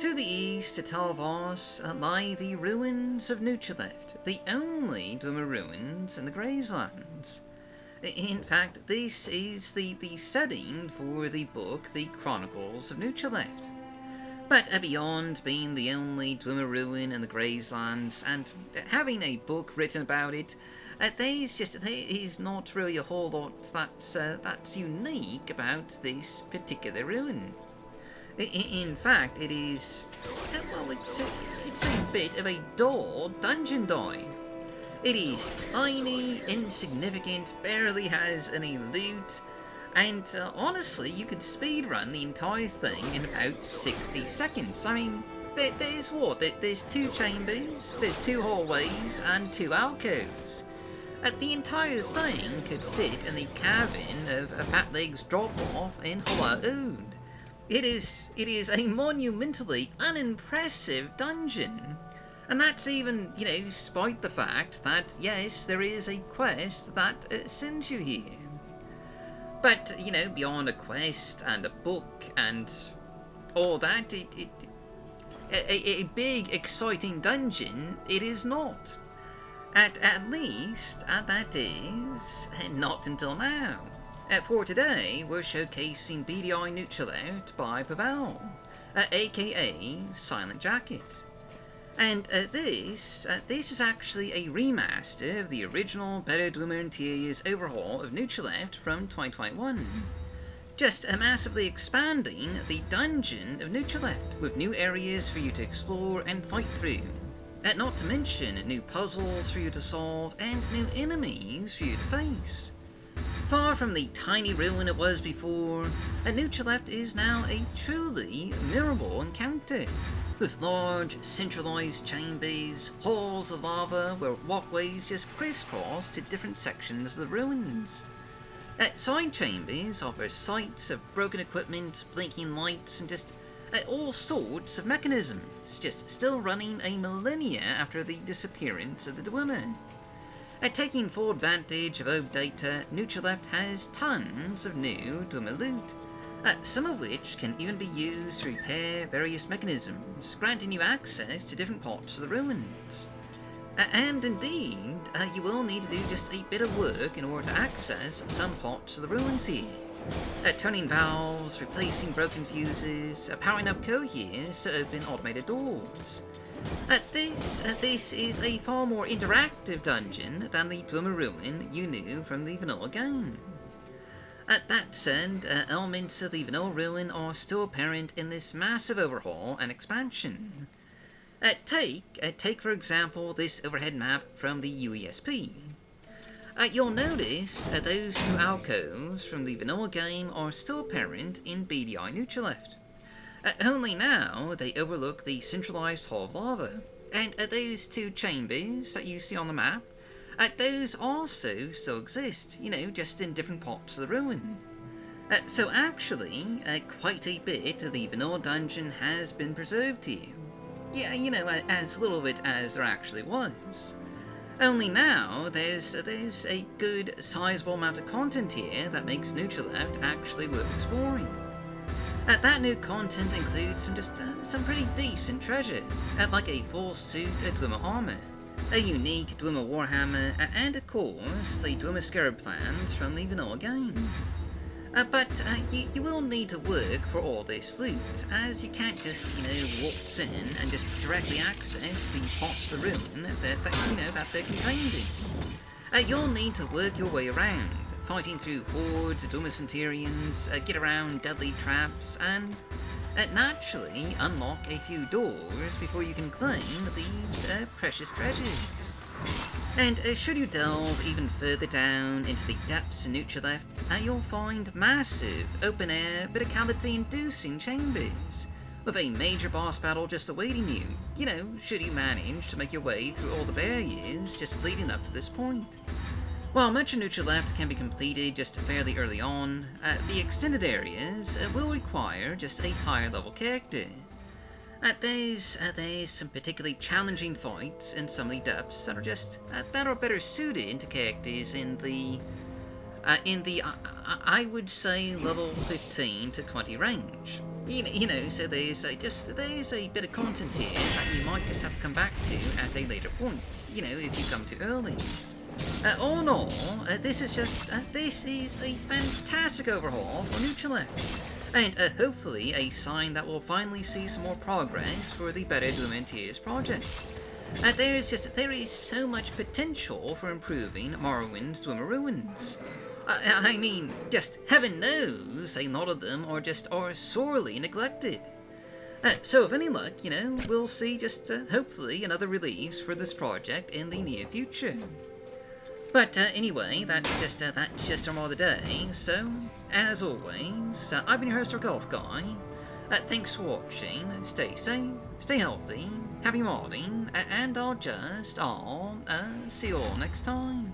To the east at Talvos lie the ruins of Nuchileft, the only Dwemer ruins in the Grayslands. In fact, this is the setting for the book The Chronicles of Nuchileft. But beyond being the only Dwemer ruin in the Grayslands and having a book written about it, there is not really a whole lot that's unique about this particular ruin. In fact, it is, it's a bit of a dull dungeon dive. It is tiny, insignificant, barely has any loot, and honestly, you could speedrun the entire thing in about 60 seconds. I mean, there's 2 chambers, there's 2 hallways, and 2 alcoves. The entire thing could fit in the cabin of a Fat Legs drop-off in Halaud. It is a monumentally unimpressive dungeon. And that's even, despite the fact that, yes, there is a quest that sends you here. But, beyond a quest and a book and all that, a big, exciting dungeon, it is not. At least, that is, not until now. For today, we're showcasing BDI Nuchileft by Pavel, aka Silent Jacket. And this is actually a remaster of the original Better Dwemer Interiors overhaul of Nuchileft from 2021. Just massively expanding the dungeon of Nuchileft, with new areas for you to explore and fight through. Not to mention new puzzles for you to solve and new enemies for you to face. Far from the tiny ruin it was before, Nuchileft is now a truly memorable encounter, with large, centralized chambers, halls of lava where walkways just crisscross to different sections of the ruins. Side chambers offer sights of broken equipment, blinking lights, and just all sorts of mechanisms, just still running a millennia after the disappearance of the Dwemer. Taking full advantage of old data, Nuchileft has tons of new Dwemer loot, some of which can even be used to repair various mechanisms, granting you access to different parts of the ruins. And indeed, you will need to do just a bit of work in order to access some parts of the ruins here. Turning valves, replacing broken fuses, powering up coheres to open automated doors. This is a far more interactive dungeon than the Dwemer ruin you knew from the vanilla game. That said, elements of the vanilla ruin are still apparent in this massive overhaul and expansion. Take for example this overhead map from the UESP. You'll notice those 2 alcoves from the vanilla game are still apparent in BDI Nuchileft. Only now they overlook the centralized hall of lava, and those 2 chambers that you see on the map, those also still exist, just in different parts of the ruin. So actually, quite a bit of the vanilla dungeon has been preserved here. Yeah, as little of it as there actually was. Only now, there's a good, sizable amount of content here that makes Nuchileft actually worth exploring. That new content includes some pretty decent treasure, like a full suit of Dwemer armor, a unique Dwemer warhammer, and of course, the Dwemer scarab plans from the vanilla game. But you will need to work for all this loot, as you can't just, waltz in and just directly access the parts of the ruin that they're contained in. You'll need to work your way around, fighting through hordes of Dwemer Centurions, get around deadly traps, and naturally unlock a few doors before you can claim these precious treasures. And should you delve even further down into the depths of Nuchileft, you'll find massive, open-air, verticality-inducing chambers, with a major boss battle just awaiting you, should you manage to make your way through all the barriers just leading up to this point. While much of Nuchileft can be completed just fairly early on, the extended areas will require just a higher level character. There's some particularly challenging fights in some of the depths that are better suited to characters in the I would say level 15 to 20 range. So there's a bit of content here that you might just have to come back to at a later point, if you come too early. All in all, this is a fantastic overhaul for Nutrilift, and hopefully a sign that we'll finally see some more progress for the Better Doom Tears project. There is so much potential for improving Morrowind's Dwemer Ruins. I mean, just heaven knows a lot of them are sorely neglected. So if any luck, we'll see hopefully another release for this project in the near future. But anyway, that's just our more of the day. So, as always, I've been your host, our Golf Guy. Thanks for watching. Stay safe, stay healthy, happy modding, and I'll see you all next time.